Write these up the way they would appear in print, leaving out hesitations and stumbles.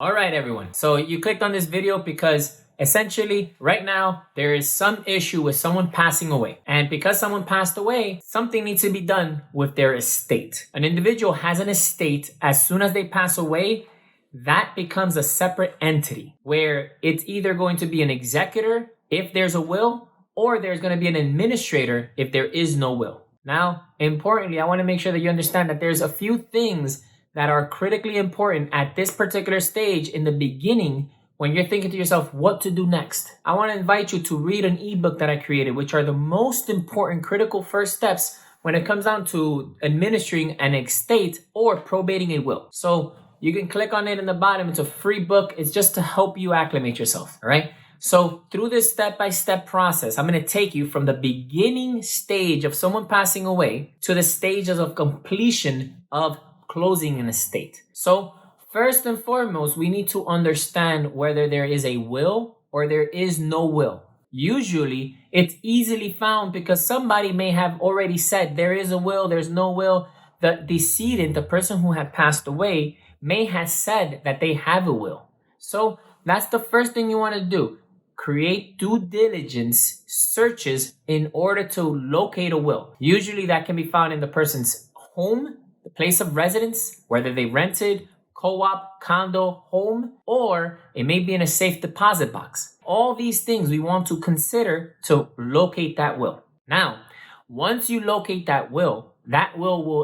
All right, everyone. So you clicked on this video because essentially right now there is some issue with someone passing away. And because someone passed away, something needs to be done with their estate. An individual has an estate. As soon as they pass away, that becomes a separate entity where it's either going to be an executor if there's a will, or there's going to be an administrator if there is no will. Now, importantly, I want to make sure that you understand that there's a few things that are critically important at this particular stage in the beginning when you're thinking to yourself what to do next. I want to invite you to read an ebook that I created, which are the most important critical first steps when it comes down to administering an estate or probating a will. So you can click on it in the bottom. It's a free book. It's just to help you acclimate yourself. All right. So through this step-by-step process, I'm going to take you from the beginning stage of someone passing away to the stages of completion of closing an estate. So first and foremost, we need to understand whether there is a will or there is no will. Usually it's easily found because somebody may have already said there is a will, there's no will. The decedent, the person who had passed away, may have said that they have a will. So that's the first thing you want to do. Create due diligence searches in order to locate a will. Usually that can be found in the person's home, the place of residence, whether they rented, co-op, condo, home, or it may be in a safe deposit box. All these things we want to consider to locate that will. Now, once you locate that will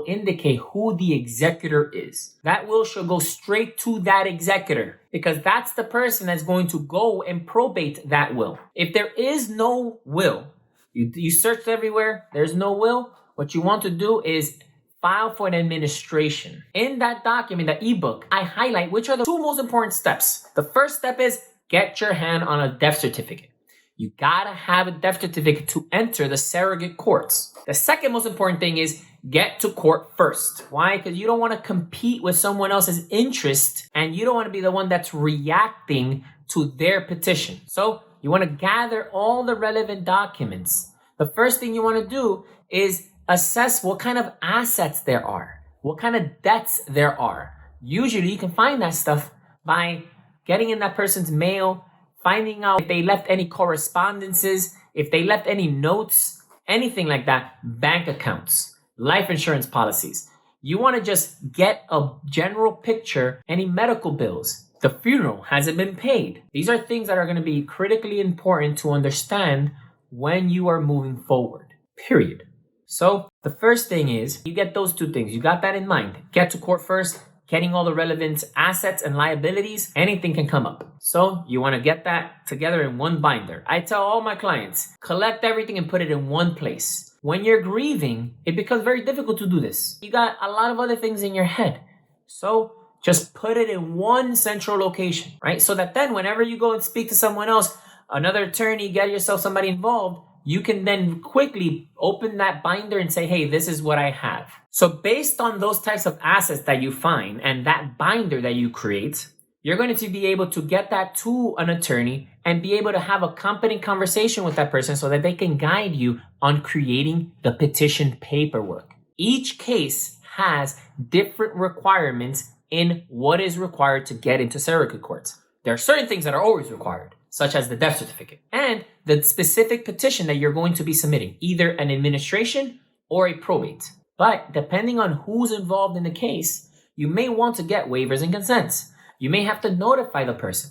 indicate who the executor is. That will should go straight to that executor because that's the person that's going to go and probate that will. If there is no will, you searched everywhere, there's no will, what you want to do is file for an administration. In that document, the ebook, I highlight which are the two most important steps. The first step is get your hand on a death certificate. You gotta have a death certificate to enter the surrogate courts. The second most important thing is get to court first. Why? Because you don't want to compete with someone else's interest and you don't want to be the one that's reacting to their petition. So you want to gather all the relevant documents. The first thing you want to do is assess what kind of assets there are, what kind of debts there are. Usually you can find that stuff by getting in that person's mail, finding out if they left any correspondences, if they left any notes, anything like that, bank accounts, life insurance policies. You want to just get a general picture, any medical bills, the funeral, has it been paid? These are things that are going to be critically important to understand when you are moving forward, period. So the first thing is you get those two things. You got that in mind. Get to court first, getting all the relevant assets and liabilities, anything can come up. So you want to get that together in one binder. I tell all my clients, collect everything and put it in one place. When you're grieving, it becomes very difficult to do this. You got a lot of other things in your head. So just put it in one central location, right? So that then whenever you go and speak to someone else, another attorney, get yourself somebody involved, you can then quickly open that binder and say, hey, this is what I have. So based on those types of assets that you find and that binder that you create, you're going to be able to get that to an attorney and be able to have a competent conversation with that person so that they can guide you on creating the petition paperwork. Each case has different requirements in what is required to get into surrogate courts. There are certain things that are always required, such as the death certificate and the specific petition that you're going to be submitting, either an administration or a probate. But depending on who's involved in the case, you may want to get waivers and consents. You may have to notify the person.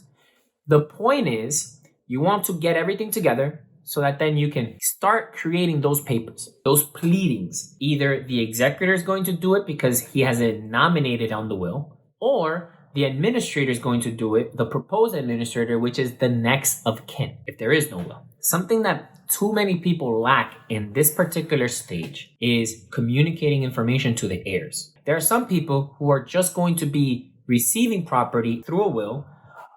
The point is, you want to get everything together so that then you can start creating those papers, those pleadings. Either the executor is going to do it because he has it nominated on the will, or the administrator is going to do it, the proposed administrator, which is the next of kin, if there is no will. Something that too many people lack in this particular stage is communicating information to the heirs. There are some people who are just going to be receiving property through a will,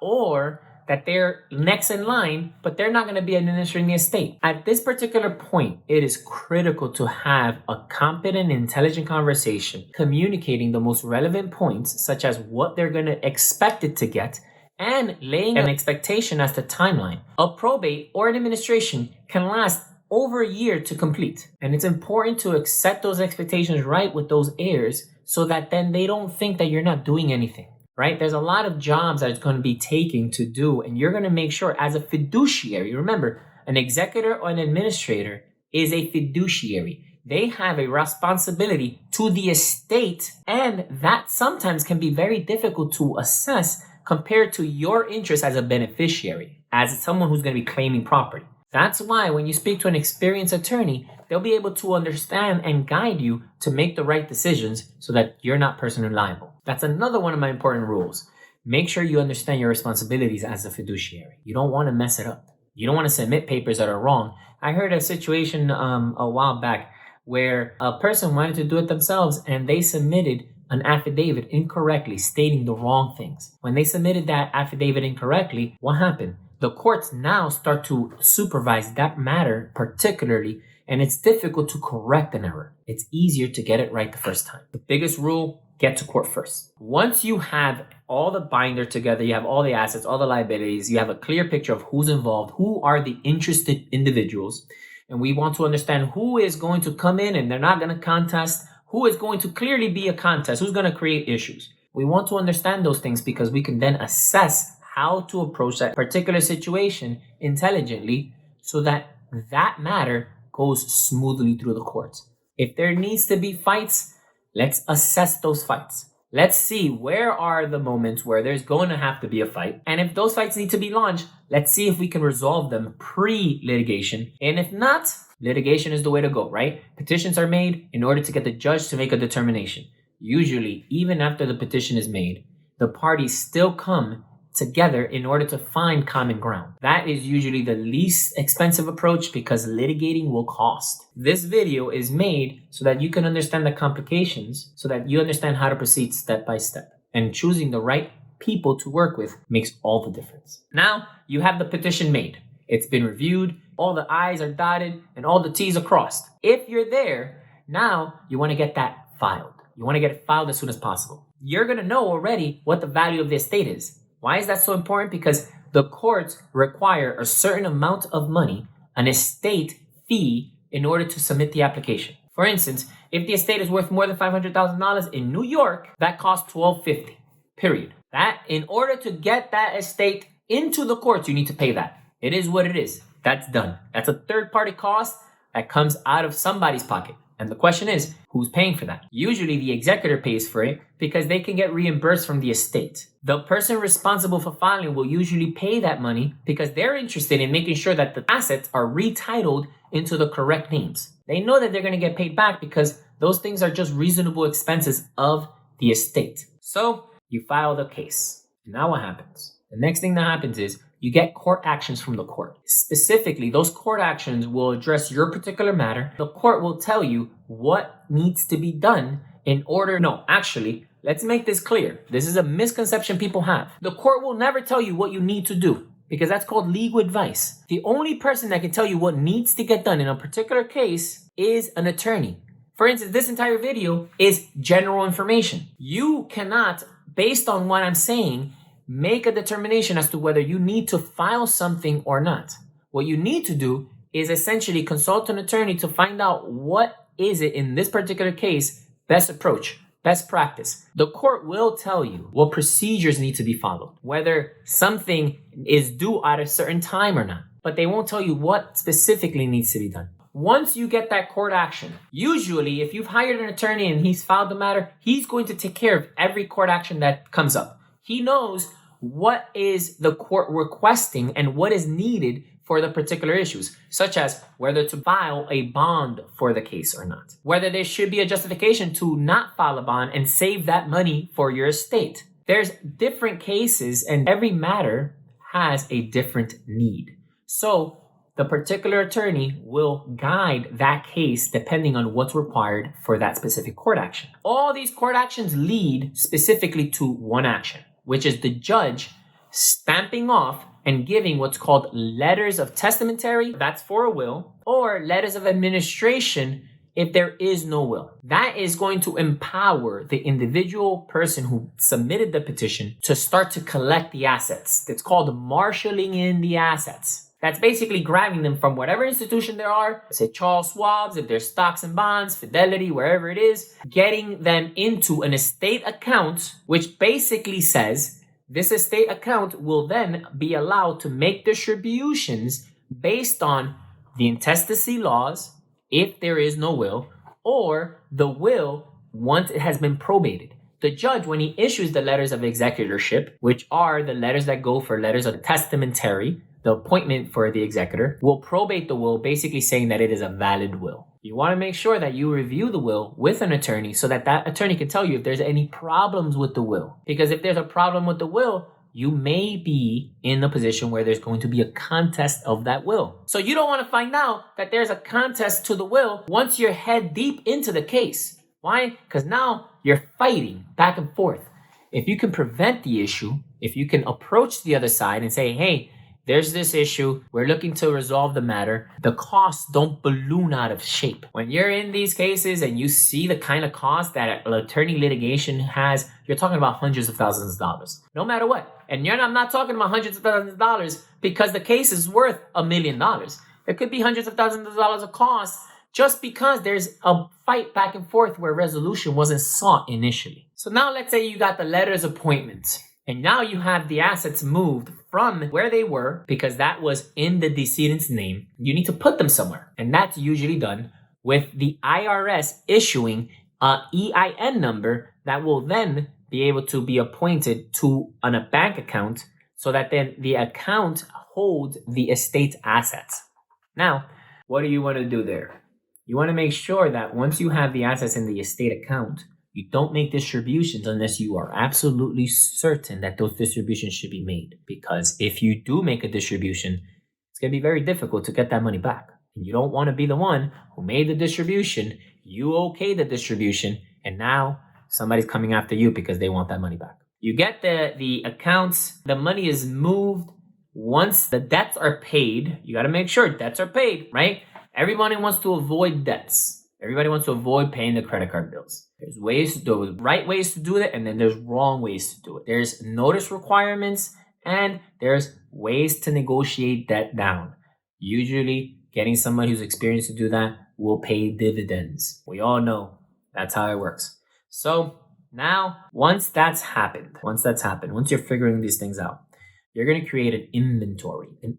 or that they're next in line, but they're not going to be administering the estate. At this particular point, it is critical to have a competent, intelligent conversation, communicating the most relevant points, such as what they're going to expect it to get, and laying an expectation as to timeline. A probate or an administration can last over a year to complete. And it's important to accept those expectations right with those heirs so that then they don't think that you're not doing anything. right? There's a lot of jobs that it's going to be taking to do, and you're going to make sure as a fiduciary, remember, an executor or an administrator is a fiduciary. They have a responsibility to the estate, and that sometimes can be very difficult to assess compared to your interest as a beneficiary, as someone who's going to be claiming property. That's why when you speak to an experienced attorney, they'll be able to understand and guide you to make the right decisions so that you're not personally liable. That's another one of my important rules. Make sure you understand your responsibilities as a fiduciary. You don't want to mess it up. You don't want to submit papers that are wrong. I heard a situation a while back where a person wanted to do it themselves and they submitted an affidavit incorrectly stating the wrong things. When they submitted that affidavit incorrectly, what happened? The courts now start to supervise that matter particularly, and it's difficult to correct an error. It's easier to get it right the first time. The biggest rule, get to court first. Once you have all the binder together, you have all the assets, all the liabilities, you have a clear picture of who's involved, who are the interested individuals, and we want to understand who is going to come in and they're not going to contest, who is going to clearly be a contest, who's going to create issues. We want to understand those things because we can then assess how to approach that particular situation intelligently so that that matter goes smoothly through the courts. If there needs to be fights, let's assess those fights. Let's see where are the moments where there's going to have to be a fight. And if those fights need to be launched, let's see if we can resolve them pre-litigation. And if not, litigation is the way to go, right? Petitions are made in order to get the judge to make a determination. Usually, even after the petition is made, the parties still come together in order to find common ground. That is usually the least expensive approach because litigating will cost. This video is made so that you can understand the complications, so that you understand how to proceed step by step. And choosing the right people to work with makes all the difference. Now, you have the petition made. It's been reviewed, all the I's are dotted, and all the T's are crossed. If you're there, now you want to get that filed. You want to get it filed as soon as possible. You're going to know already what the value of the estate is. Why is that so important? Because the courts require a certain amount of money, an estate fee, in order to submit the application. For instance, if the estate is worth more than $500,000 in New York, that costs $1,250, period. That, in order to get that estate into the courts, you need to pay that. It is what it is. That's done. That's a third-party cost that comes out of somebody's pocket. And the question is, who's paying for that? Usually the executor pays for it because they can get reimbursed from the estate. The person responsible for filing will usually pay that money because they're interested in making sure that the assets are retitled into the correct names. They know that they're going to get paid back because those things are just reasonable expenses of the estate. So you file the case. Now what happens? The next thing that happens is you get court actions from the court. Specifically, those court actions will address your particular matter. The court will tell you what needs to be done in order. No, actually, let's make this clear. This is a misconception people have. The court will never tell you what you need to do because that's called legal advice. The only person that can tell you what needs to get done in a particular case is an attorney. For instance, this entire video is general information. You cannot, based on what I'm saying, make a determination as to whether you need to file something or not. What you need to do is essentially consult an attorney to find out what is it in this particular case, best approach, best practice. The court will tell you what procedures need to be followed, whether something is due at a certain time or not, but they won't tell you what specifically needs to be done. Once you get that court action, usually if you've hired an attorney and he's filed the matter, he's going to take care of every court action that comes up. He knows what is the court requesting and what is needed for the particular issues, such as whether to file a bond for the case or not, whether there should be a justification to not file a bond and save that money for your estate. There's different cases and every matter has a different need. So the particular attorney will guide that case depending on what's required for that specific court action. All these court actions lead specifically to one action, which is the judge stamping off and giving what's called letters of testamentary, that's for a will, or letters of administration if there is no will. That is going to empower the individual person who submitted the petition to start to collect the assets. It's called marshaling in the assets. That's basically grabbing them from whatever institution there are, say Charles Schwab's, if there's stocks and bonds, Fidelity, wherever it is, getting them into an estate account, which basically says this estate account will then be allowed to make distributions based on the intestacy laws, if there is no will, or the will once it has been probated. The judge, when he issues the letters of executorship, which are the letters that go for letters of testamentary, the appointment for the executor, will probate the will, basically saying that it is a valid will. You want to make sure that you review the will with an attorney so that that attorney can tell you if there's any problems with the will. Because if there's a problem with the will, you may be in the position where there's going to be a contest of that will. So you don't want to find out that there's a contest to the will once you're head deep into the case. Why? Because now you're fighting back and forth. If you can prevent the issue, if you can approach the other side and say, hey, there's this issue, we're looking to resolve the matter, the costs don't balloon out of shape. When you're in these cases and you see the kind of cost that attorney litigation has, you're talking about hundreds of thousands of dollars, no matter what. And I'm not talking about hundreds of thousands of dollars because the case is worth $1 million. There could be hundreds of thousands of dollars of costs just because there's a fight back and forth where resolution wasn't sought initially. So now let's say you got the letters of appointment and now you have the assets moved from where they were because that was in the decedent's name. You need to put them somewhere. And that's usually done with the IRS issuing an EIN number that will then be able to be appointed to on a bank account so that then the account holds the estate assets. Now, what do you want to do there? You want to make sure that once you have the assets in the estate account, you don't make distributions unless you are absolutely certain that those distributions should be made. Because if you do make a distribution, it's going to be very difficult to get that money back. And you don't want to be the one who made the distribution, you okay the distribution, and now somebody's coming after you because they want that money back. You get the accounts, the money is moved. Once the debts are paid, you got to make sure debts are paid, right? Everybody wants to avoid debts. Everybody wants to avoid paying the credit card bills. There's ways to do it, right ways to do it, and then there's wrong ways to do it. There's notice requirements, and there's ways to negotiate debt down. Usually, getting somebody who's experienced to do that will pay dividends. We all know that's how it works. So now, once that's happened, once you're figuring these things out, you're going to create an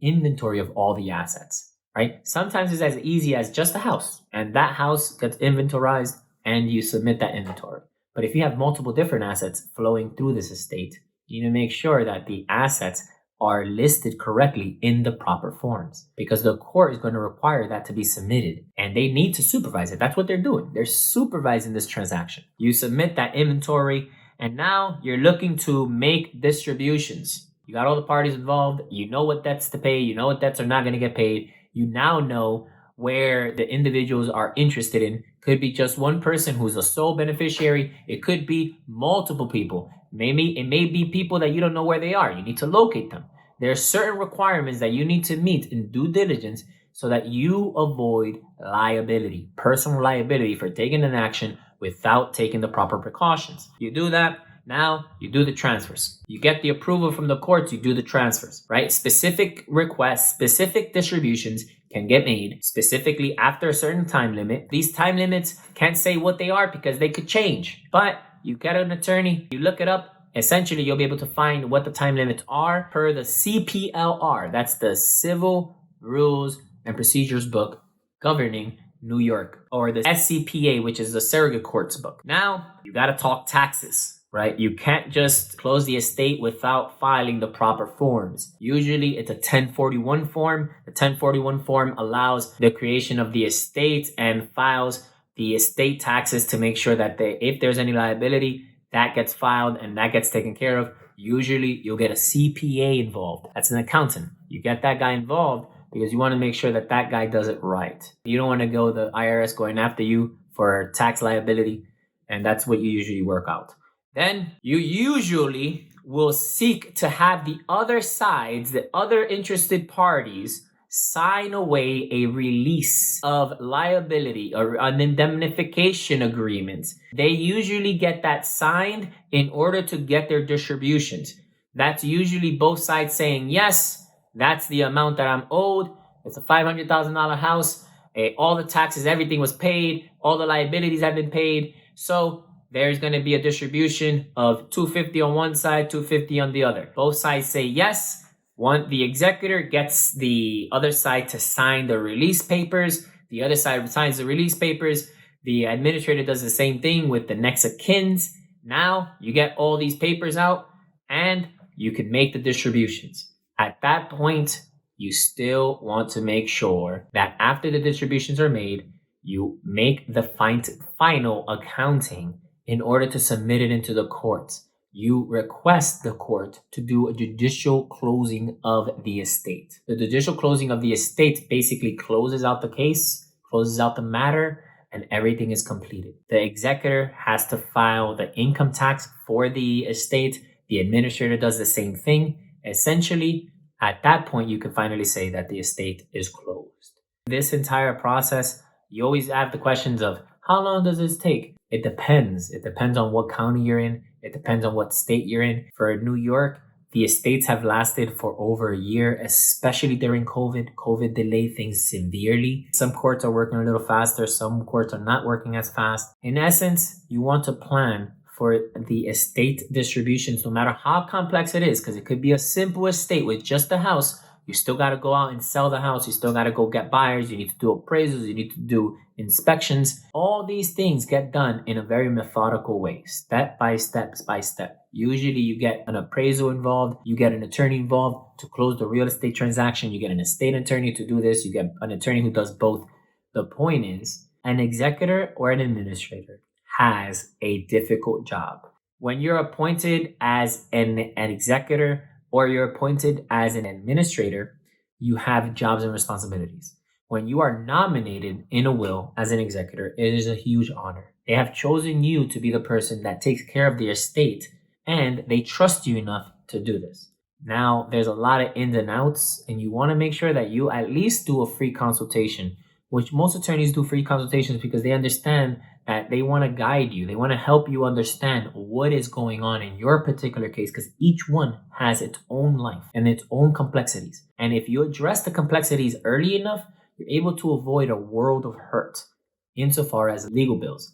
inventory of all the assets. Right? Sometimes it's as easy as just a house, and that house gets inventorized and you submit that inventory. But if you have multiple different assets flowing through this estate, you need to make sure that the assets are listed correctly in the proper forms because the court is going to require that to be submitted and they need to supervise it. That's what they're doing. They're supervising this transaction. You submit that inventory and now you're looking to make distributions. You got all the parties involved. You know what debts to pay. You know what debts are not going to get paid. You now know where the individuals are interested in. Could be just one person who's a sole beneficiary. It could be multiple people. Maybe it may be people that you don't know where they are. You need to locate them. There are certain requirements that you need to meet in due diligence so that you avoid liability, personal liability for taking an action without taking the proper precautions. You do that. Now you do the transfers. You get the approval from the courts, you do the transfers, right? Specific requests, specific distributions can get made specifically after a certain time limit. These time limits can't say what they are because they could change. But you get an attorney, you look it up. Essentially, you'll be able to find what the time limits are per the CPLR. That's the Civil Rules and Procedures book governing New York, or the SCPA, which is the surrogate courts book. Now, you got to talk taxes. Right? You can't just close the estate without filing the proper forms. Usually it's a 1041 form. The 1041 form allows the creation of the estate and files the estate taxes to make sure that if there's any liability, that gets filed and that gets taken care of. Usually you'll get a CPA involved. That's an accountant. You get that guy involved because you want to make sure that that guy does it right. You don't want to go the IRS going after you for tax liability, and that's what you usually work out. Then you usually will seek to have the other sides, the other interested parties, sign away a release of liability or an indemnification agreement. They usually get that signed in order to get their distributions. That's usually both sides saying, yes, That's the amount that I'm owed. It's a $500,000 house. All the taxes, everything was paid. All the liabilities have been paid. So there's going to be a distribution of 250 on one side, 250 on the other. Both sides say yes. The executor gets the other side to sign the release papers. The other side signs the release papers. The administrator does the same thing with the next of kins. Now you get all these papers out and you can make the distributions. At that point, you still want to make sure that after the distributions are made, you make the final accounting in order to submit it into the courts. You request the court to do a judicial closing of the estate. The judicial closing of the estate basically closes out the case, closes out the matter, and everything is completed. The executor has to file the income tax for the estate. The administrator does the same thing. Essentially, at that point, you can finally say that the estate is closed. This entire process, you always have the questions of how long does this take? It depends. It depends on what county you're in. It depends on what state you're in. For New York, the estates have lasted for over a year, especially during COVID. COVID delayed things severely. Some courts are working a little faster. Some courts are not working as fast. In essence, you want to plan for the estate distributions, no matter how complex it is, because it could be a simple estate with just a house. You still got to go out and sell the house. You still got to go get buyers. You need to do appraisals. You need to do inspections. All these things get done in a very methodical way, step by step by step. Usually you get an appraisal involved. You get an attorney involved to close the real estate transaction. You get an estate attorney to do this. You get an attorney who does both. The point is, an executor or an administrator has a difficult job. When you're appointed as an executor or you're appointed as an administrator, you have jobs and responsibilities. When you are nominated in a will as an executor, it is a huge honor. They have chosen you to be the person that takes care of the estate, and they trust you enough to do this. Now, there's a lot of ins and outs, and you want to make sure that you at least do a free consultation, which most attorneys do free consultations because they understand that they want to guide you. They want to help you understand what is going on in your particular case, because each one has its own life and its own complexities. And if you address the complexities early enough, you're able to avoid a world of hurt insofar as legal bills.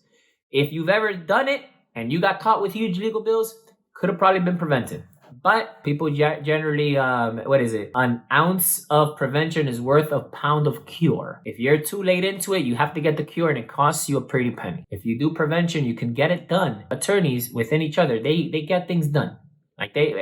If you've ever done it and you got caught with huge legal bills, could have probably been prevented. But people generally, an ounce of prevention is worth a pound of cure. If you're too late into it, you have to get the cure and it costs you a pretty penny. If you do prevention, you can get it done. Attorneys within each other, they get things done.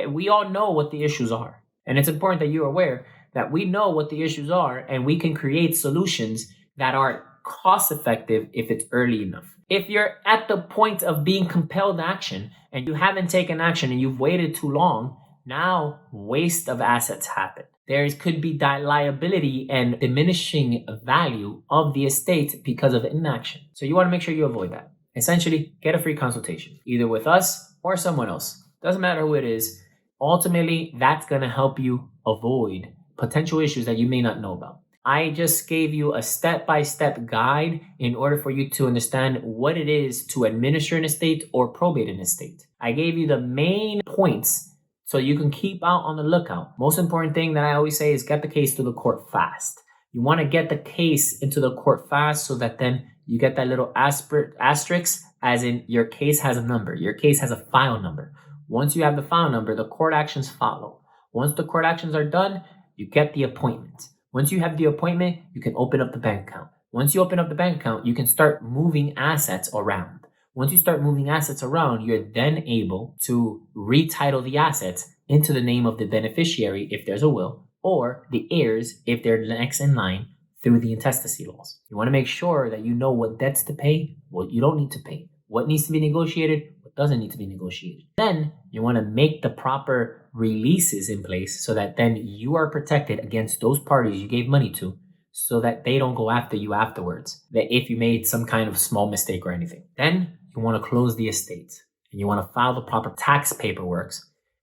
We all know what the issues are. And it's important that you're aware that we know what the issues are and we can create solutions that are cost effective if it's early enough. If you're at the point of being compelled action and you haven't taken action and you've waited too long, now waste of assets happen. There could be liability and diminishing value of the estate because of inaction. So you want to make sure you avoid that. Essentially, get a free consultation, either with us or someone else. Doesn't matter who it is. Ultimately, that's going to help you avoid potential issues that you may not know about. I just gave you a step-by-step guide in order for you to understand what it is to administer an estate or probate an estate. I gave you the main points so you can keep out on the lookout. Most important thing that I always say is get the case to the court fast. You want to get the case into the court fast so that then you get that little asterisk, as in your case has a number. Your case has a file number. Once you have the file number, the court actions follow. Once the court actions are done, you get the appointment. Once you have the appointment, you can open up the bank account. Once you open up the bank account, you can start moving assets around. Once you start moving assets around, you're then able to retitle the assets into the name of the beneficiary if there's a will, or the heirs if they're next in line through the intestacy laws. You want to make sure that you know what debts to pay, what you don't need to pay, what needs to be negotiated, what doesn't need to be negotiated. Then you want to make the proper releases in place so that then you are protected against those parties you gave money to, so that they don't go after you afterwards, that if you made some kind of small mistake or anything. Then you want to close the estate and you want to file the proper tax paperwork.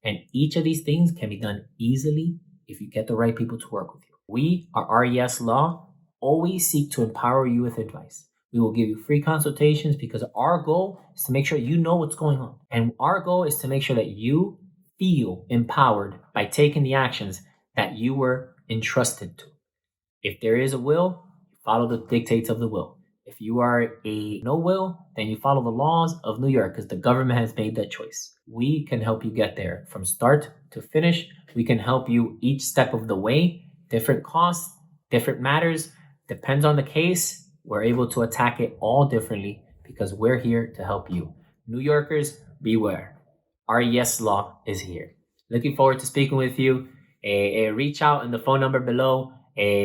And each of these things can be done easily if you get the right people to work with you. We, our RES Law, always seek to empower you with advice. We will give you free consultations because our goal is to make sure you know what's going on. And our goal is to make sure that you feel empowered by taking the actions that you were entrusted to. If there is a will, follow the dictates of the will. If you are a no will, then you follow the laws of New York because the government has made that choice. We can help you get there from start to finish. We can help you each step of the way. Different costs, different matters, depends on the case. We're able to attack it all differently because we're here to help you. New Yorkers, beware. Our yes law is here. Looking forward to speaking with you. Reach out in the phone number below.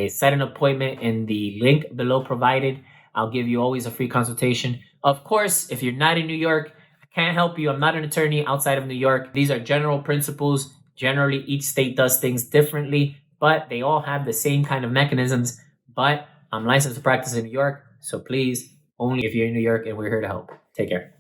Set an appointment in the link below provided. I'll give you always a free consultation. Of course, if you're not in New York, I can't help you. I'm not an attorney outside of New York. These are general principles. Generally, each state does things differently, but they all have the same kind of mechanisms. But I'm licensed to practice in New York, so please, only if you're in New York, and we're here to help. Take care.